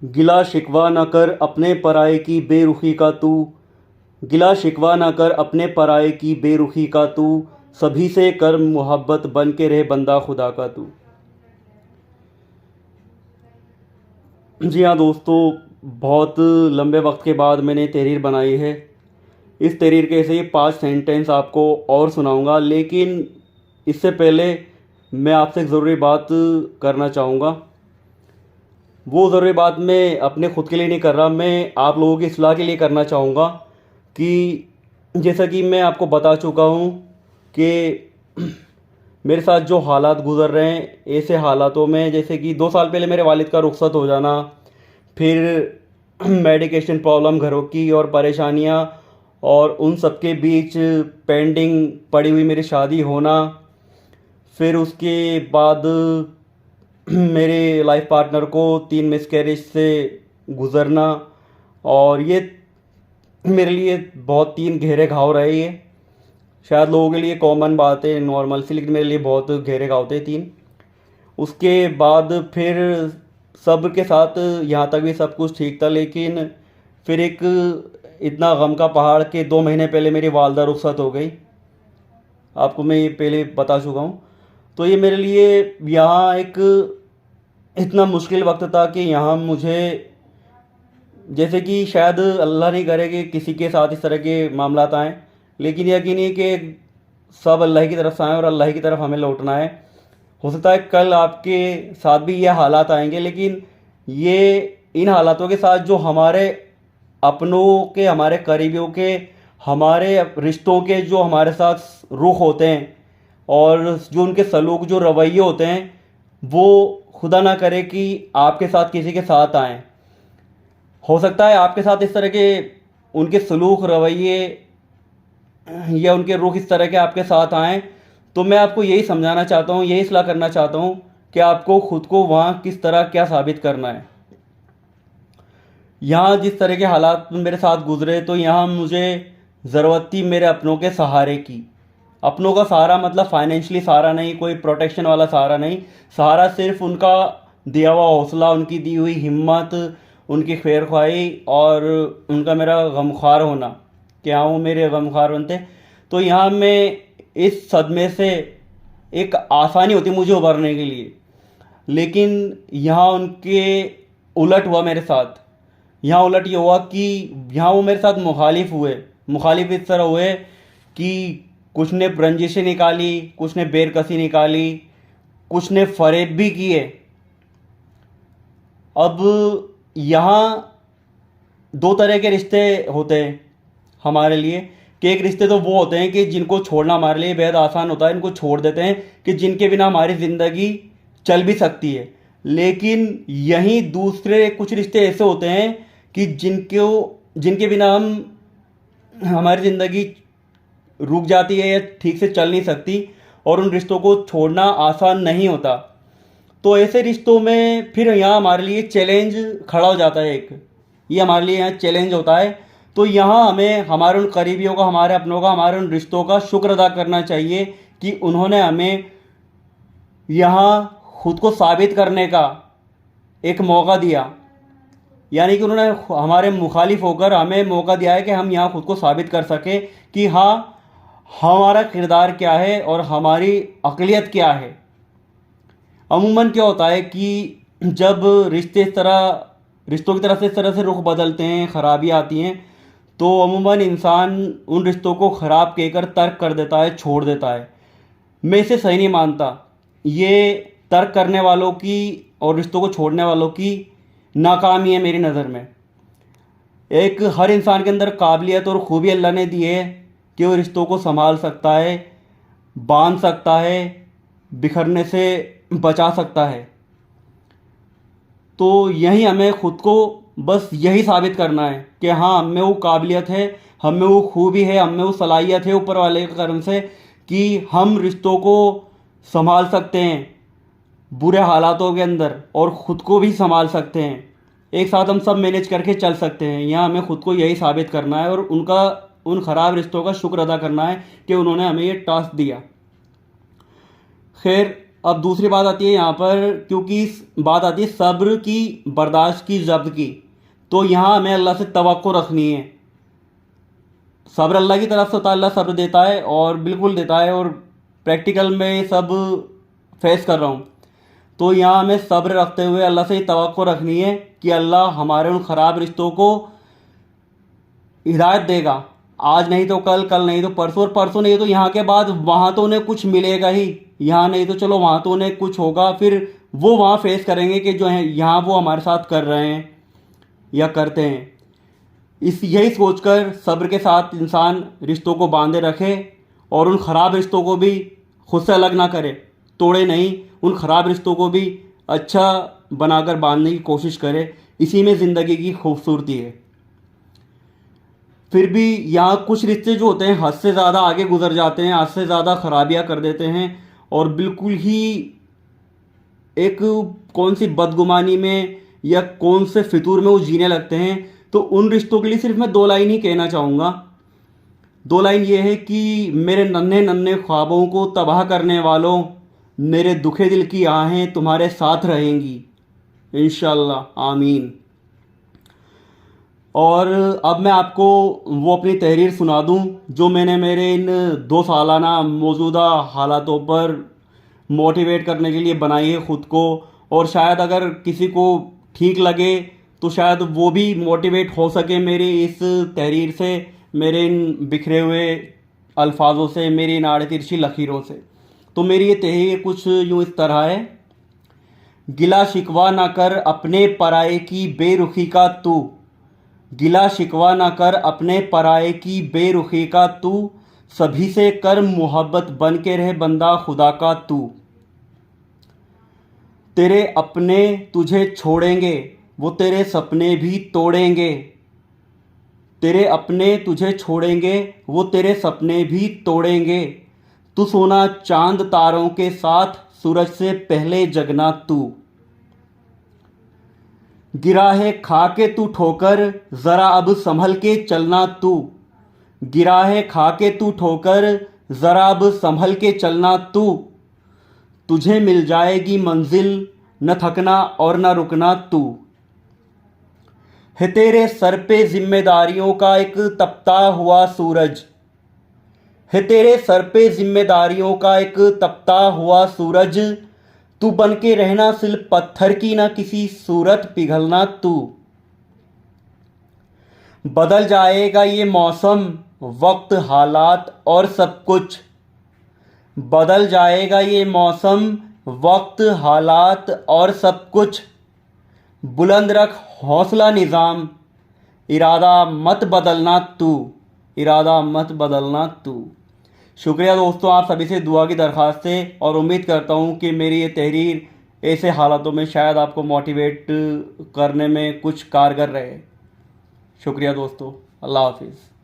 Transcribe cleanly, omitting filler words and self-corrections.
गिला शिकवा न कर अपने पराये की बेरुखी का तू। गिला शिकवा न कर अपने पराये की बेरुखी का तू। सभी से कर मोहब्बत बन के रहे बंदा खुदा का तू। जी हाँ दोस्तों, बहुत लंबे वक्त के बाद मैंने तहरीर बनाई है। इस तहरीर के ऐसे ही 5 सेंटेंस आपको और सुनाऊंगा, लेकिन इससे पहले मैं आपसे एक ज़रूरी बात करना चाहूँगा। वो ज़रूरी बात मैं अपने ख़ुद के लिए नहीं कर रहा, मैं आप लोगों की इस्लाह के लिए करना चाहूँगा। कि जैसा कि मैं आपको बता चुका हूँ कि मेरे साथ जो हालात गुज़र रहे हैं, ऐसे हालातों में जैसे कि 2 साल पहले मेरे वालिद का रुखसत हो जाना, फिर मेडिकेशन प्रॉब्लम, घरों की और परेशानियाँ, और उन सब के बीच पेंडिंग पड़ी हुई मेरी शादी होना, फिर उसके बाद मेरे लाइफ पार्टनर को 3 मिसकैरेज से गुज़रना, और ये मेरे लिए बहुत 3 गहरे घाव रहे। ये शायद लोगों के लिए कॉमन बात है, नॉर्मल सी, लेकिन मेरे लिए बहुत गहरे घाव थे 3। उसके बाद फिर सब के साथ यहाँ तक भी सब कुछ ठीक था, लेकिन फिर एक इतना गम का पहाड़ के 2 महीने पहले मेरी वालदा रुखसत हो गई। आपको मैं ये पहले बता चुका हूँ। तो ये मेरे लिए यहाँ एक इतना मुश्किल वक्त था कि यहाँ मुझे, जैसे कि शायद अल्लाह नहीं करे कि किसी के साथ इस तरह के मामलात आएँ, लेकिन यकीन है कि सब अल्लाह की तरफ से आएँ और अल्लाह की तरफ हमें लौटना है। हो सकता है कल आपके साथ भी ये हालात आएंगे, लेकिन ये इन हालातों के साथ जो हमारे अपनों के, हमारे करीबियों के, हमारे रिश्तों के जो हमारे साथ रुख होते हैं, और जो उनके सलूक, जो रवैये होते हैं, वो खुदा ना करे कि आपके साथ किसी के साथ आएँ। हो सकता है आपके साथ इस तरह के उनके सलूक, रवैये या उनके रुख इस तरह के आपके साथ आएँ, तो मैं आपको यही समझाना चाहता हूँ, यही सलाह करना चाहता हूँ कि आपको ख़ुद को वहाँ किस तरह क्या साबित करना है। यहाँ जिस तरह के हालात मेरे साथ गुजरे, तो यहाँ मुझे ज़रूरत थी मेरे अपनों के सहारे की। अपनों का सहारा मतलब फाइनेंशियली सहारा नहीं, कोई प्रोटेक्शन वाला सहारा नहीं। सहारा सिर्फ उनका दिया हुआ हौसला, उनकी दी हुई हिम्मत, उनकी खैर ख्वाही, और उनका मेरा गमख्वार होना कि हाँ वो मेरे गमख्वार बनते। तो यहाँ मैं इस सदमे से एक आसानी होती मुझे उभरने के लिए, लेकिन यहाँ उनके उलट हुआ मेरे साथ। यहाँ उलट ये हुआ कि यहाँ वो मेरे साथ मुखालिफ हुए। मुखालिफ इस तरह हुए कि कुछ ने रंजिशें निकाली, कुछ ने बेरकसी निकाली, कुछ ने फरेब भी किए। अब यहाँ 2 तरह के रिश्ते होते हैं हमारे लिए, कि एक रिश्ते तो वो होते हैं कि जिनको छोड़ना हमारे लिए बेहद आसान होता है, इनको छोड़ देते हैं कि जिनके बिना हमारी ज़िंदगी चल भी सकती है। लेकिन यहीं दूसरे कुछ रिश्ते ऐसे होते हैं कि जिनके बिना हमारी ज़िंदगी रुक जाती है या ठीक से चल नहीं सकती, और उन रिश्तों को छोड़ना आसान नहीं होता। तो ऐसे रिश्तों में फिर यहाँ हमारे लिए चैलेंज खड़ा हो जाता है। एक ये हमारे लिए यहाँ चैलेंज होता है। तो यहाँ हमें हमारे उन करीबियों का, हमारे अपनों का, हमारे उन रिश्तों का शुक्र अदा करना चाहिए कि उन्होंने हमें यहाँ खुद को साबित करने का एक मौका दिया। यानी कि उन्होंने हमारे मुखालिफ होकर हमें मौका दिया है कि हम यहाँ खुद को साबित कर सकें कि हाँ, हमारा किरदार क्या है और हमारी अक़लियत क्या है। अमूमन क्या होता है कि जब रिश्तों की तरफ से इस तरह से रुख बदलते हैं, ख़राबी आती हैं, तो अमूमन इंसान उन रिश्तों को ख़राब कहकर तर्क कर देता है, छोड़ देता है। मैं इसे सही नहीं मानता। ये तर्क करने वालों की और रिश्तों को छोड़ने वालों की नाकामी है मेरी नज़र में। एक हर इंसान के अंदर काबिलियत और ख़ूबी अल्लाह ने दी है कि वो रिश्तों को संभाल सकता है, बांध सकता है, बिखरने से बचा सकता है। तो यही हमें ख़ुद को बस यही साबित करना है कि हाँ, हम में वो काबिलियत है, हम में वो खूबी है, हम में वो सलाहियत है ऊपर वाले के करम से कि हम रिश्तों को संभाल सकते हैं बुरे हालातों के अंदर, और ख़ुद को भी संभाल सकते हैं। एक साथ हम सब मैनेज करके चल सकते हैं। यहाँ हमें ख़ुद को यही साबित करना है और उन ख़राब रिश्तों का शुक्र अदा करना है कि उन्होंने हमें ये टास्क दिया। खैर, अब दूसरी बात आती है यहाँ पर, क्योंकि बात आती है सब्र की, बर्दाश्त की, जब्त की। तो यहाँ हमें अल्लाह से तवक्को रखनी है। सब्र अल्लाह की तरफ से होता है, अल्लाह सब्र देता है और बिल्कुल देता है, और प्रैक्टिकल में सब फेस कर रहा हूँ। तो यहाँ हमें सब्र रखते हुए अल्लाह से तवक्को रखनी है कि अल्लाह हमारे उन ख़राब रिश्तों को हिदायत देगा। आज नहीं तो कल, कल नहीं तो परसों, और परसों नहीं तो यहाँ के बाद, वहाँ तो उन्हें कुछ मिलेगा ही। यहाँ नहीं तो चलो वहाँ तो उन्हें कुछ होगा, फिर वो वहाँ फेस करेंगे कि जो है यहाँ वो हमारे साथ कर रहे हैं या करते हैं। यही सोचकर सब्र के साथ इंसान रिश्तों को बांधे रखे और उन ख़राब रिश्तों को भी खुद से अलग ना करे, तोड़े नहीं, उन ख़राब रिश्तों को भी अच्छा बनाकर बांधने की कोशिश करे। इसी में ज़िंदगी की खूबसूरती है। फिर भी यहाँ कुछ रिश्ते जो होते हैं हद से ज़्यादा आगे गुजर जाते हैं, हद से ज़्यादा खराबियाँ कर देते हैं, और बिल्कुल ही एक कौन सी बदगुमानी में या कौन से फितूर में वो जीने लगते हैं। तो उन रिश्तों के लिए सिर्फ मैं 2 लाइन ही कहना चाहूँगा। 2 लाइन ये है कि मेरे नन्हे नन्हे ख्वाबों को तबाह करने वालों, मेरे दुखे दिल की आहें तुम्हारे साथ रहेंगी इंशाअल्लाह, आमीन। और अब मैं आपको वो अपनी तहरीर सुना दूं जो मैंने मेरे इन 2 सालाना मौजूदा हालातों पर मोटिवेट करने के लिए बनाई है ख़ुद को। और शायद अगर किसी को ठीक लगे तो शायद वो भी मोटिवेट हो सके मेरी इस तहरीर से, मेरे इन बिखरे हुए अल्फाजों से, मेरी इन आड़े तिरछी लकीरों से। तो मेरी ये तहरीर कुछ यूँ इस तरह है। गिला शिकवा ना कर अपने पराये की बेरुखी का तू, गिला शिकवा ना कर अपने पराये की बेरुखी का तू, सभी से कर मोहब्बत बन के रह बंदा खुदा का तू। तेरे अपने तुझे छोड़ेंगे वो तेरे सपने भी तोड़ेंगे, तेरे अपने तुझे छोड़ेंगे वो तेरे सपने भी तोड़ेंगे। तू सोना चांद तारों के साथ, सूरज से पहले जगना तू। गिरा है खा के तू ठोकर, ज़रा अब संभल के चलना तू। गिरा है खा के तू ठोकर, ज़रा अब संभल के चलना तू। तुझे मिल जाएगी मंजिल, न थकना और न रुकना तू। है तेरे सर पे जिम्मेदारियों का एक तपता हुआ सूरज, है तेरे सर पे जिम्मेदारियों का एक तपता हुआ सूरज। तू बन के रहना सिर्फ पत्थर की, ना किसी सूरत पिघलना तू। बदल जाएगा ये मौसम, वक्त, हालात और सब कुछ। बदल जाएगा ये मौसम, वक्त, हालात और सब कुछ। बुलंद रख हौसला निज़ाम, इरादा मत बदलना तू, इरादा मत बदलना तू। शुक्रिया दोस्तों, आप सभी से दुआ की दरख्वास्त है, और उम्मीद करता हूँ कि मेरी ये तहरीर ऐसे हालातों में शायद आपको मोटिवेट करने में कुछ कारगर रहे। शुक्रिया दोस्तों, अल्लाह हाफिज़।